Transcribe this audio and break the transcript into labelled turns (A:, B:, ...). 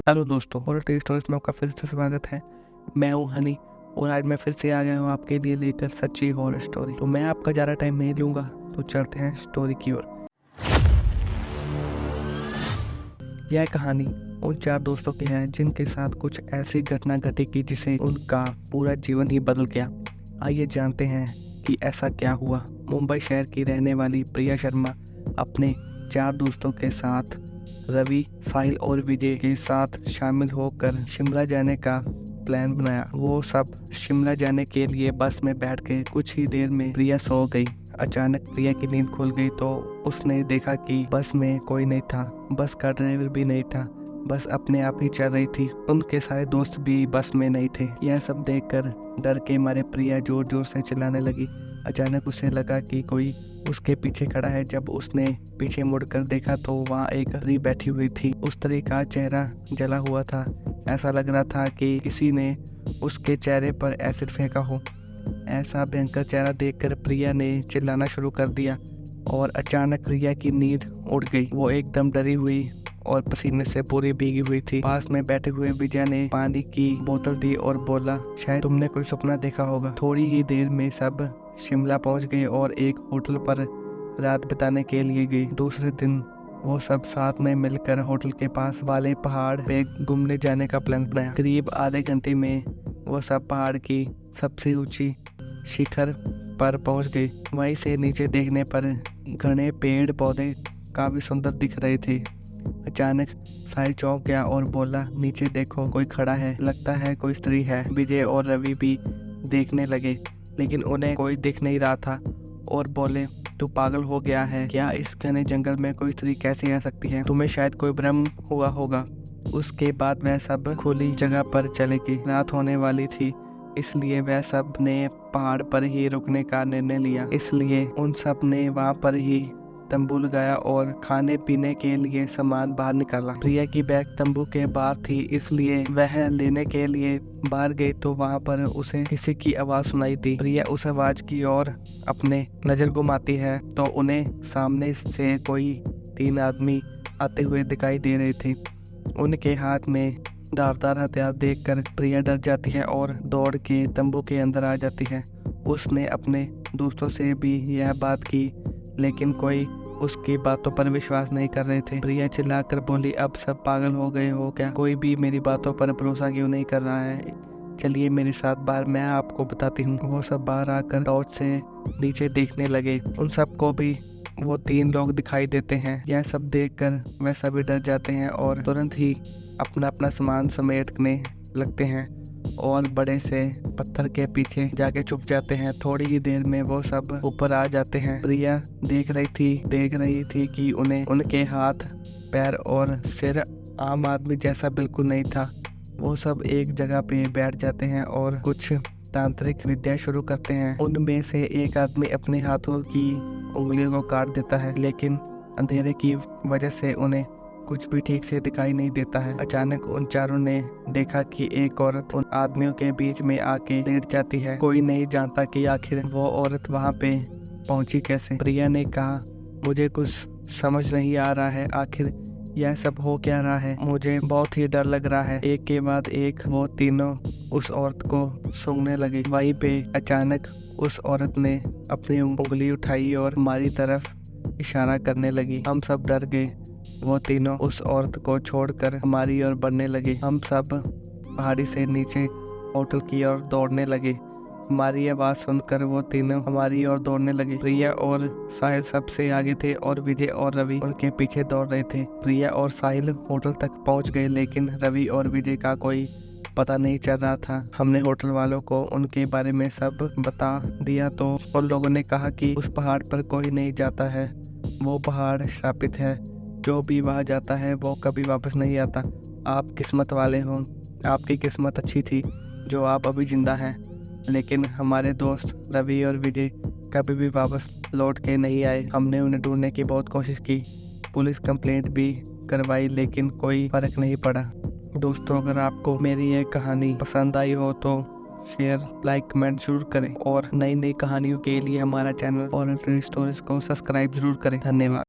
A: Hello दोस्तों, horror TV stories में आपका फिर से स्वागत है। मैं हूँ हनी और आज मैं फिर से आ गया हूँ आपके लिए लेकर सच्ची हॉरर स्टोरी। तो मैं आपका ज़्यादा टाइम नहीं लूँगा, तो चलते हैं स्टोरी की ओर। यह कहानी उन 4 दोस्तों की है जिनके साथ कुछ ऐसी घटना घटी कि जिसे उनका पूरा जीवन ही बदल गया। आइए जानते हैं कि ऐसा क्या हुआ। मुंबई शहर की रहने वाली प्रिया शर्मा अपने 4 दोस्तों के साथ रवि, साहिल और विजय के साथ शामिल होकर शिमला जाने का प्लान बनाया। वो सब शिमला जाने के लिए बस में बैठ के कुछ ही देर में प्रिया सो गई। अचानक प्रिया की नींद खुल गई तो उसने देखा कि बस में कोई नहीं था, बस का ड्राइवर भी नहीं था, बस अपने आप ही चल रही थी। उनके सारे दोस्त भी बस में नहीं थे। यह सब देखकर डर के मारे प्रिया जोर जोर से चिल्लाने लगी। अचानक उसे लगा कि कोई उसके पीछे खड़ा है। जब उसने पीछे मुड़कर देखा तो वहाँ एक स्त्री बैठी हुई थी। उस स्त्री का चेहरा जला हुआ था। ऐसा लग रहा था कि किसी ने उसके चेहरे पर एसिड फेंका हो। ऐसा भयंकर चेहरा देखकर प्रिया ने चिल्लाना शुरू कर दिया और अचानक प्रिया की नींद उड़ गई। वो एकदम डरी हुई और पसीने से पूरी भीगी हुई थी। पास में बैठे हुए विजय ने पानी की बोतल दी और बोला, शायद तुमने कोई सपना देखा होगा। थोड़ी ही देर में सब शिमला पहुंच गए और एक होटल पर रात बिताने के लिए गए। दूसरे दिन वो सब साथ में मिलकर होटल के पास वाले पहाड़ पे घूमने जाने का प्लान बनाया। करीब आधे घंटे में वो सब पहाड़ की सबसे ऊंची शिखर पर पहुंच गए। वहीं से नीचे देखने पर घने पेड़ पौधे काफी सुंदर दिख रहे थे। अचानक साहिल चौंक गया और बोला, नीचे देखो, कोई खड़ा है, लगता है कोई स्त्री है। विजय और रवि भी देखने लगे लेकिन उन्हें कोई दिख नहीं रहा था और बोले, तू पागल हो गया है क्या? इस घने जंगल में कोई स्त्री कैसे आ सकती है? तुम्हें शायद कोई भ्रम हुआ होगा। उसके बाद वह सब खुली जगह पर चले गए। रात होने वाली थी इसलिए वह सब ने पहाड़ पर ही रुकने का निर्णय लिया। इसलिए उन सब ने वहाँ पर ही तंबू लगाया और खाने पीने के लिए सामान बाहर निकाला। प्रिया की बैग तंबू के बाहर थी इसलिए वह लेने के लिए बाहर गई तो वहाँ पर उसे किसी की आवाज़ सुनाई दी। प्रिया उस आवाज़ की ओर अपने नज़र घुमाती है तो उन्हें सामने से कोई 3 आदमी आते हुए दिखाई दे रहे थे। उनके हाथ में धारदार हथियार देखकर प्रिया डर जाती है और दौड़ के तंबू के अंदर आ जाती है। उसने अपने दोस्तों से भी यह बात की लेकिन कोई उसकी बातों पर विश्वास नहीं कर रहे थे। प्रिया चिल्लाकर बोली, अब सब पागल हो गए हो क्या? कोई भी मेरी बातों पर भरोसा क्यों नहीं कर रहा है? चलिए मेरे साथ बाहर, मैं आपको बताती हूँ। वो सब बाहर आकर टॉर्च से नीचे देखने लगे। उन सबको भी वो 3 लोग दिखाई देते हैं। यह सब देखकर वह सभी डर जाते हैं और तुरंत ही अपना अपना सामान समेटने लगते हैं और बड़े से पत्थर के पीछे जाके छुप जाते हैं। थोड़ी ही देर में वो सब ऊपर आ जाते हैं। प्रिया देख रही थी कि उन्हें उनके हाथ, पैर और सिर आम आदमी जैसा बिल्कुल नहीं था। वो सब एक जगह पे बैठ जाते हैं और कुछ तांत्रिक विद्या शुरू करते हैं। उनमें से एक आदमी अपने हाथों की उंगलियों को काट देता है लेकिन अंधेरे की वजह से उन्हें कुछ भी ठीक से दिखाई नहीं देता है। अचानक उन चारों ने देखा कि एक औरत उन आदमियों के बीच में आके लेट जाती है। कोई नहीं जानता कि आखिर वो औरत वहाँ पे पहुंची कैसे। प्रिया ने कहा, मुझे कुछ समझ नहीं आ रहा है, आखिर यह सब हो क्या रहा है? मुझे बहुत ही डर लग रहा है। एक के बाद एक वो तीनों उस औरत को सूंघने लगे। वहीं पे अचानक उस औरत ने अपनी उंगली उठाई और हमारी तरफ इशारा करने लगी। हम सब डर गए। वो तीनों उस औरत को छोड़कर हमारी ओर बढ़ने लगे। हम सब पहाड़ी से नीचे होटल की ओर दौड़ने लगे। हमारी आवाज़ सुनकर वो तीनों हमारी ओर दौड़ने लगे। प्रिया और साहिल सबसे आगे थे और विजय और रवि उनके पीछे दौड़ रहे थे। प्रिया और साहिल होटल तक पहुंच गए लेकिन रवि और विजय का कोई पता नहीं चल रहा था। हमने होटल वालों को उनके बारे में सब बता दिया तो उन लोगों ने कहा कि उस पहाड़ पर कोई नहीं जाता है, वो पहाड़ श्रापित है, जो भी वहाँ जाता है वो कभी वापस नहीं आता। आप किस्मत वाले हो, आपकी किस्मत अच्छी थी जो आप अभी जिंदा हैं। लेकिन हमारे दोस्त रवि और विजय कभी भी वापस लौट के नहीं आए। हमने उन्हें ढूंढने की बहुत कोशिश की, पुलिस कंप्लेंट भी करवाई लेकिन कोई फर्क नहीं पड़ा। दोस्तों, अगर आपको मेरी ये कहानी पसंद आई हो तो शेयर, लाइक, कमेंट जरूर करें और नई नई कहानियों के लिए हमारा चैनल हॉरर स्टोरीज को सब्सक्राइब जरूर करें। धन्यवाद।